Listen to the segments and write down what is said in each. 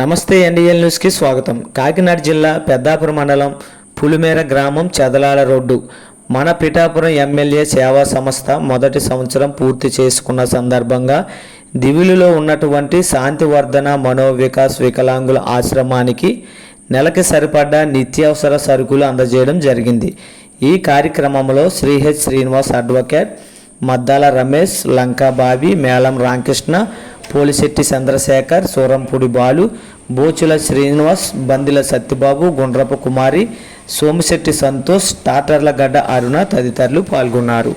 నమస్తే ఎన్డీఎల్ న్యూస్కి స్వాగతం. కాకినాడ జిల్లా పెద్దాపురం మండలం పులిమేర గ్రామం చదలాల రోడ్డు మన పిఠాపురం ఎమ్మెల్యే సేవా సంస్థ మొదటి సంవత్సరం పూర్తి చేసుకున్న సందర్భంగా దివిలిలో ఉన్నటువంటి శాంతివర్ధన మనోవికాస్ వికలాంగుల ఆశ్రమానికి నెలకి సరిపడ్డ నిత్యావసర సరుకులు అందజేయడం జరిగింది. ఈ కార్యక్రమంలో శ్రీనివాస్ అడ్వకేట్, మద్దాల రమేష్, లంకా బాబి, మేళం రామకృష్ణ, పోలిశెట్టి చంద్రశేఖర్, సూరంపూడి బాలు, బోచుల శ్రీనివాస్, బందిల సత్యబాబు, గుండ్రపు కుమారి, సోమిశెట్టి సంతోష్, టాటర్లగడ్డ అరుణ తదితరులు పాల్గొన్నారు.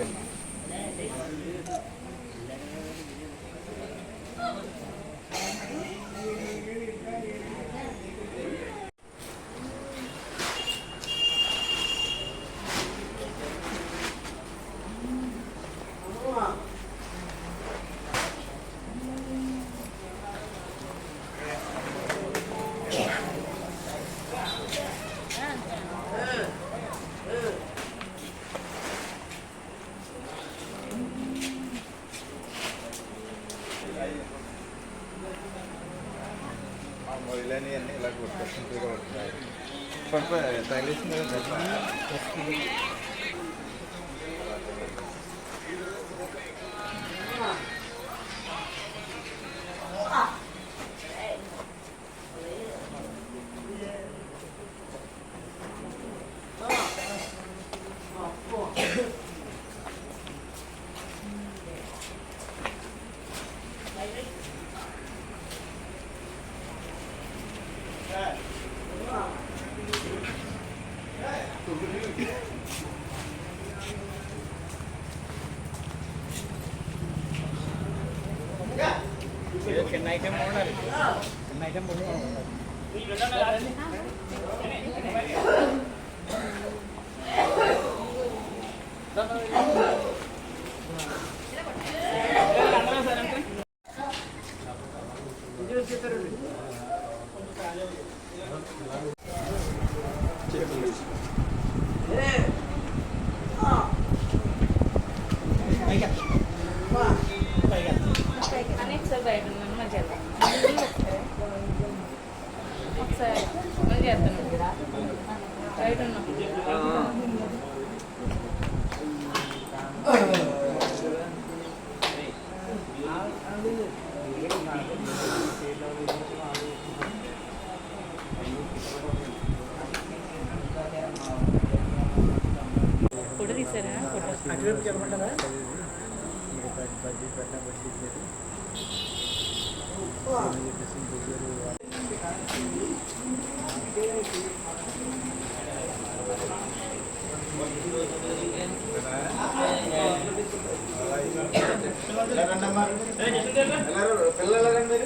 ఇలాని అన్నీ ఇలా సింపుల్గా వస్తున్నాయి. తగిలిస్తుంది చిన్న ఐటెం ఉండాలి. చిన్న ఐటెం ఫోటో తీసారా? అటువైపు చెప్పమంటారా? పిల్లలండి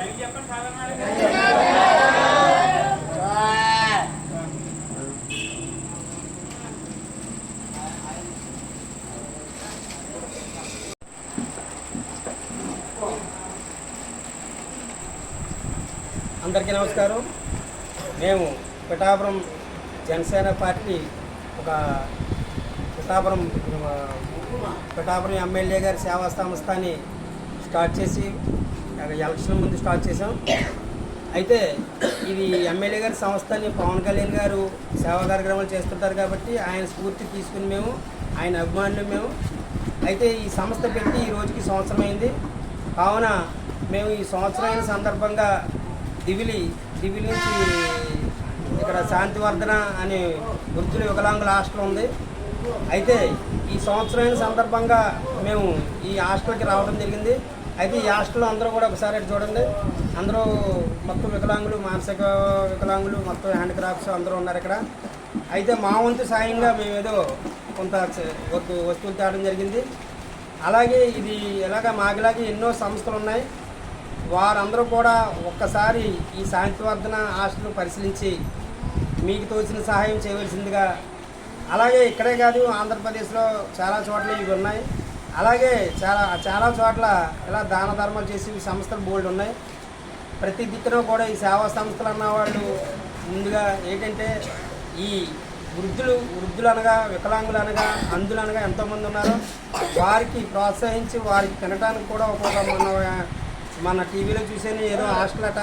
అందరికీ నమస్కారం. మేము పిఠాపురం జనసేన పార్టీ పిఠాపురం ఎమ్మెల్యే గారి సేవా సంస్థని స్టార్ట్ చేసి ఎలక్షన్ ముందు స్టార్ట్ చేసాం. అయితే ఇది ఎమ్మెల్యే గారి సంస్థని పవన్ కళ్యాణ్ గారు సేవా కార్యక్రమాలు చేస్తుంటారు కాబట్టి ఆయన స్ఫూర్తి తీసుకుని మేము ఆయన అభిమానులు మేము. అయితే ఈ సంస్థ పెట్టి ఈ రోజుకి సంవత్సరం అయింది. కావున మేము ఈ సంవత్సరం అయిన సందర్భంగా దివిలి నుంచి ఇక్కడ శాంతివర్ధన అనే వృద్ధుల వికలాంగుల హాస్టల్ ఉంది. అయితే ఈ సంవత్సరం సందర్భంగా మేము ఈ హాస్టల్కి రావడం జరిగింది. అయితే ఈ హాస్టల్లో అందరూ కూడా ఒకసారి చూడండి, అందరూ మొత్తం వికలాంగులు, మానసిక వికలాంగులు, మొత్తం హ్యాండిక్రాఫ్ట్స్ అందరూ ఉన్నారు ఇక్కడ. అయితే మా వంతు సాయంగా మేము ఏదో కొంత వస్తువులు తేవడం జరిగింది. అలాగే ఇది మాకులాగే ఎన్నో సంస్థలు ఉన్నాయి. వారందరూ కూడా ఒక్కసారి ఈ శాంతివర్ధన హాస్టల్ పరిశీలించి మీకు తోచిన సహాయం చేయవలసిందిగా. అలాగే ఇక్కడే కాదు, ఆంధ్రప్రదేశ్లో చాలా చోట్ల ఇవి ఉన్నాయి. అలాగే చాలా చోట్ల ఇలా దాన ధర్మాలు చేసి సంస్థలు బోల్డ్ ఉన్నాయి. ప్రతి దిక్కున కూడా ఈ సేవా సంస్థలు అన్న వాళ్ళు ముందుగా ఏంటంటే ఈ వృద్ధులు అనగా, వికలాంగులు అనగా, అంధులు అనగా ఎంతోమంది ఉన్నారు. వారికి ప్రోత్సహించి వారికి తినడానికి కూడా ఒక్కొక్క మన టీవీలో చూసేది ఏదో హాస్టల్ అట,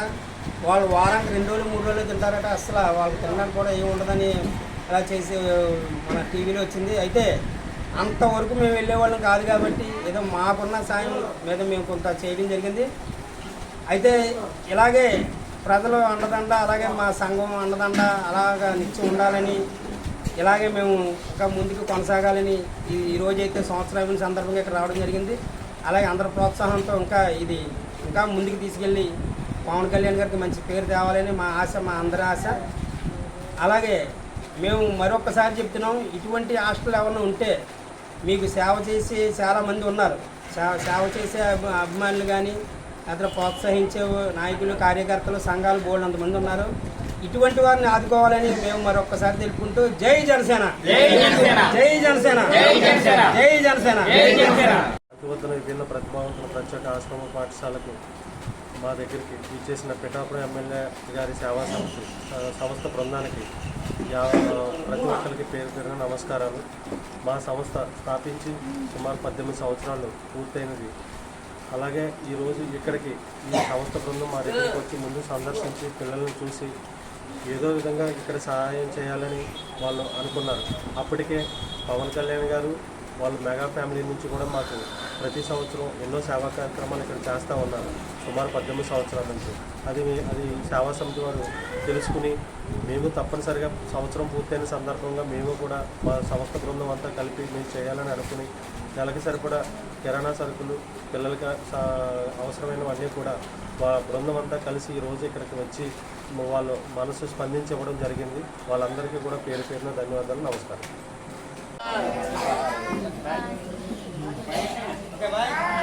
వాళ్ళు వారానికి 2 రోజులు 3 రోజులు తింటారట. అసలు వాళ్ళకి తినడానికి కూడా ఏమి ఉండదని ఇలా చేసి మన టీవీలో వచ్చింది. అయితే అంతవరకు మేము వెళ్ళేవాళ్ళం కాదు కాబట్టి ఏదో మాకున్న సాయం మీద మేము కొంత చేయడం జరిగింది. అయితే ఇలాగే ప్రజలు అండదండ, అలాగే మా సంఘం అండదండ అలాగా నిత్యం ఉండాలని, ఇలాగే మేము ఇంకా ముందుకు కొనసాగాలని ఈరోజైతే సంవత్సరం సందర్భంగా ఇక్కడ రావడం జరిగింది. అలాగే అందరి ప్రోత్సాహంతో ఇంకా ముందుకు తీసుకెళ్ళి పవన్ కళ్యాణ్ గారికి మంచి పేరు తేవాలని మా ఆశ, మా అందరి ఆశ. అలాగే మేము మరొకసారి చెప్తున్నాం, ఇటువంటి హాస్టల్ ఎవరైనా ఉంటే మీకు సేవ చేసి చాలామంది ఉన్నారు. సేవ చేసే అభిమానులు కానీ, అతను ప్రోత్సహించే నాయకులు, కార్యకర్తలు, సంఘాలు బోల్డ్ అంతమంది ఉన్నారు. ఇటువంటి వారిని ఆదుకోవాలని మేము మరొకసారి తెలుపుకుంటూ జై జనసేన, జై జనసేన, జై జనసేన, జై జనసేన. విభిన్న ప్రతిభావంతుల ప్రత్యేక ఆశ్రమ పాఠశాలకు మా దగ్గరికి ఇచ్చేసిన పిఠాపురం ఎమ్మెల్యే గారి సేవా సంస్థ బృందానికి ప్రతి ఒక్కరికి పేరు పేరున నమస్కారాలు. మా సంస్థ స్థాపించి సుమారు 18 సంవత్సరాలు పూర్తయినది. అలాగే ఈరోజు ఇక్కడికి ఈ సంస్థ బృందం మా దగ్గరికి వచ్చి ముందు సందర్శించి పిల్లల్ని చూసి ఏదో విధంగా ఇక్కడ సహాయం చేయాలని వాళ్ళు అనుకున్నారు. అప్పటికే పవన్ కళ్యాణ్ గారు వాళ్ళ మెగా ఫ్యామిలీ నుంచి కూడా మాకు ప్రతి సంవత్సరం ఎన్నో సేవా కార్యక్రమాలు ఇక్కడ చేస్తూ ఉన్నారు. సుమారు 18 సంవత్సరాల నుంచి అది సేవా సమితి వారు తెలుసుకుని మేము తప్పనిసరిగా సంవత్సరం పూర్తయిన సందర్భంగా మేము కూడా మా సంస్థ బృందం అంతా కలిపి మేము చేయాలని అనుకుని నెలకి సరిపడా కిరాణా సరుకులు, పిల్లలకి అవసరమైనవన్నీ కూడా మా బృందం అంతా కలిసి ఈరోజు ఇక్కడికి వచ్చి వాళ్ళు మనసు స్పందించి ఇవ్వడం జరిగింది. వాళ్ళందరికీ కూడా పేరు పేరున ధన్యవాదాలు, నమస్కారం. Okay, bye.